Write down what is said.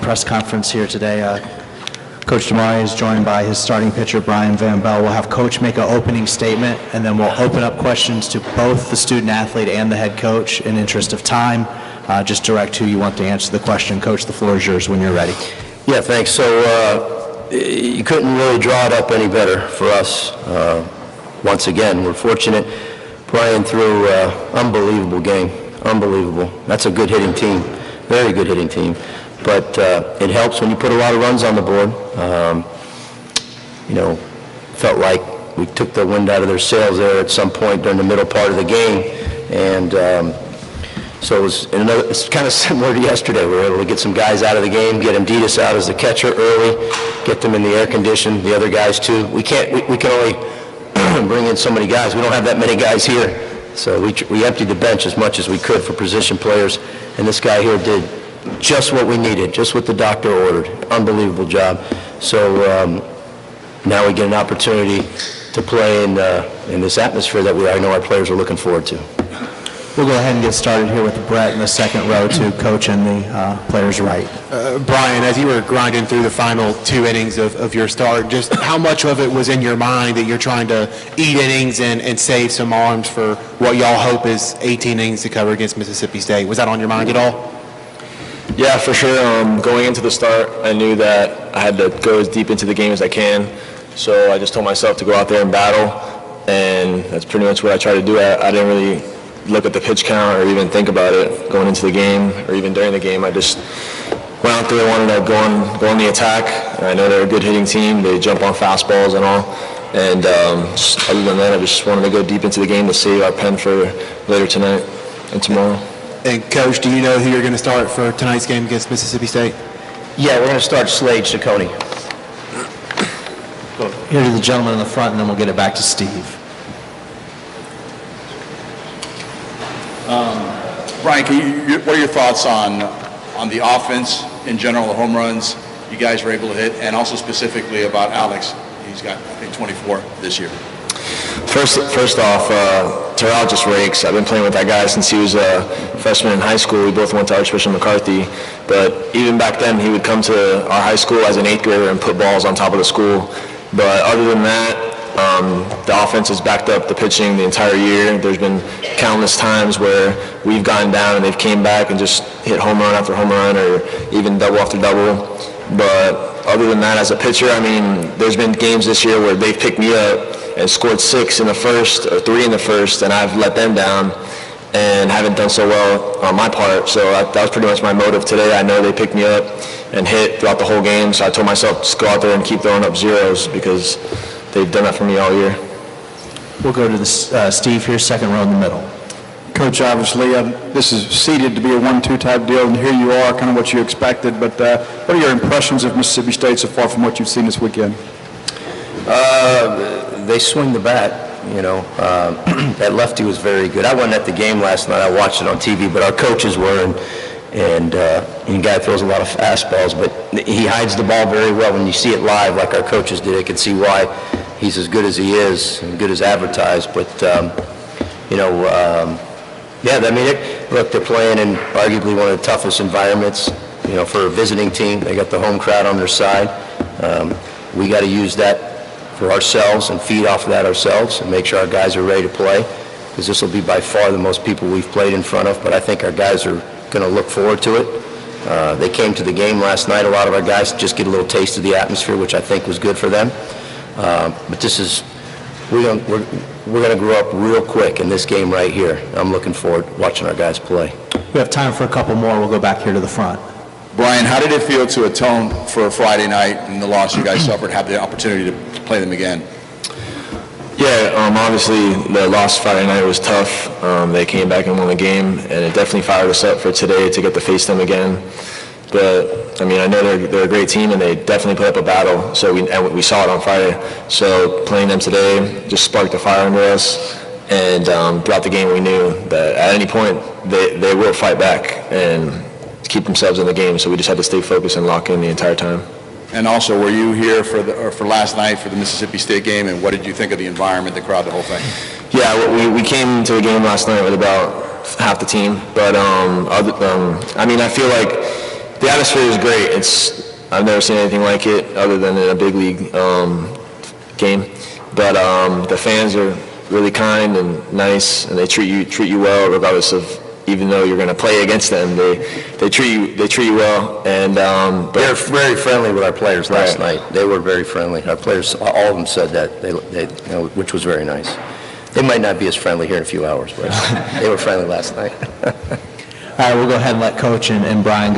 press conference here today. Coach Damari is joined by his starting pitcher, Brian Van Bell. We'll have Coach make an opening statement, and then we'll open up questions to both the student athlete and the head coach in interest of time. Just direct who you want to answer the question. Coach, the floor is yours when you're ready. Yeah, thanks. So you couldn't really draw it up any better for us. Once again, we're fortunate. Brian threw unbelievable game. Unbelievable. That's a good hitting team. Very good hitting team. But it helps when you put a lot of runs on the board. Felt like we took the wind out of their sails there at some point during the middle part of the game. And so it's kind of similar to yesterday. We were able to get some guys out of the game, get Amditas out as the catcher early, get them in the air condition, the other guys too. We can only bring in so many guys. We don't have that many guys here. So we emptied the bench as much as we could for position players. And this guy here did just what we needed, just what the doctor ordered. Unbelievable job. So now we get an opportunity to play in this atmosphere that I know our players are looking forward to. We'll go ahead and get started here with Brett in the second row to coach in the players' right. Brian, as you were grinding through the final 2 innings of your start, just how much of it was in your mind that you're trying to eat innings and save some arms for what y'all hope is 18 innings to cover against Mississippi State? Was that on your mind at all? Yeah, for sure. Going into the start, I knew that I had to go as deep into the game as I can. So I just told myself to go out there and battle, and that's pretty much what I tried to do. I didn't really look at the pitch count or even think about it going into the game or even during the game. I just went out there, wanted to go on the attack. And I know they're a good hitting team. They jump on fastballs and all. And other than that, I just wanted to go deep into the game to save our pen for later tonight and tomorrow. And Coach, do you know who you're going to start for tonight's game against Mississippi State? Yeah, we're going to start Slade Ciccone. Here to the gentleman in the front, and then we'll get it back to Steve. Brian, what are your thoughts on the offense in general, the home runs you guys were able to hit, and also specifically about Alex? He's got, I think, 24 this year. First off, Terrell just rakes. I've been playing with that guy since he was a freshman in high school. We both went to Archbishop McCarthy. But even back then, he would come to our high school as an 8th grader and put balls on top of the school. But other than that, the offense has backed up the pitching the entire year. There's been countless times where we've gone down and they've came back and just hit home run after home run or even double after double. But other than that, as a pitcher, I mean, there's been games this year where they've picked me up and scored 6 in the first or 3 in the first, and I've let them down and haven't done so well on my part. So that was pretty much my motive today. I know they picked me up and hit throughout the whole game, so I told myself just go out there and keep throwing up zeros because they've done that for me all year. We'll go to the Steve here, second row in the middle. Coach, obviously, this is seeded to be a 1-2 type deal, and here you are, kind of what you expected. But what are your impressions of Mississippi State so far from what you've seen this weekend? They swing the bat. That lefty was very good. I wasn't at the game last night. I watched it on TV, but our coaches were, and the guy throws a lot of fastballs, but he hides the ball very well. When you see it live, like our coaches did, I can see why he's as good as he is, and good as advertised. But yeah, I mean, look, they're playing in arguably one of the toughest environments, for a visiting team. They got the home crowd on their side. We got to use that for ourselves and feed off of that ourselves and make sure our guys are ready to play, because this will be by far the most people we've played in front of. But I think our guys are going to look forward to it. They came to the game last night. A lot of our guys just get a little taste of the atmosphere, which I think was good for them. But this is, we're going to grow up real quick in this game right here. I'm looking forward to watching our guys play. We have time for a couple more. We'll go back here to the front. Brian, how did it feel to atone for Friday night and the loss you guys suffered, have the opportunity to play them again? Yeah, obviously the loss Friday night was tough. They came back and won the game, and it definitely fired us up for today to get to face them again. But I mean, I know they're a great team, and they definitely put up a battle. So we saw it on Friday. So playing them today just sparked a fire under us. And throughout the game, we knew that at any point they will fight back and keep themselves in the game. So we just had to stay focused and lock in the entire time. And also, were you here for last night for the Mississippi State game, and what did you think of the environment, the crowd, the whole thing? Yeah, we came to the game last night with about half the team, but I mean, I feel like The atmosphere is great. I've never seen anything like it other than in a big league game. But the fans are really kind and nice, and they treat you well regardless of, even though you're going to play against them, they treat you well. And They were very friendly with our players last Right. night. They were very friendly. Our players, all of them said that, they which was very nice. They might not be as friendly here in a few hours, but they were friendly last night. All right, we'll go ahead and let Coach and Brian go.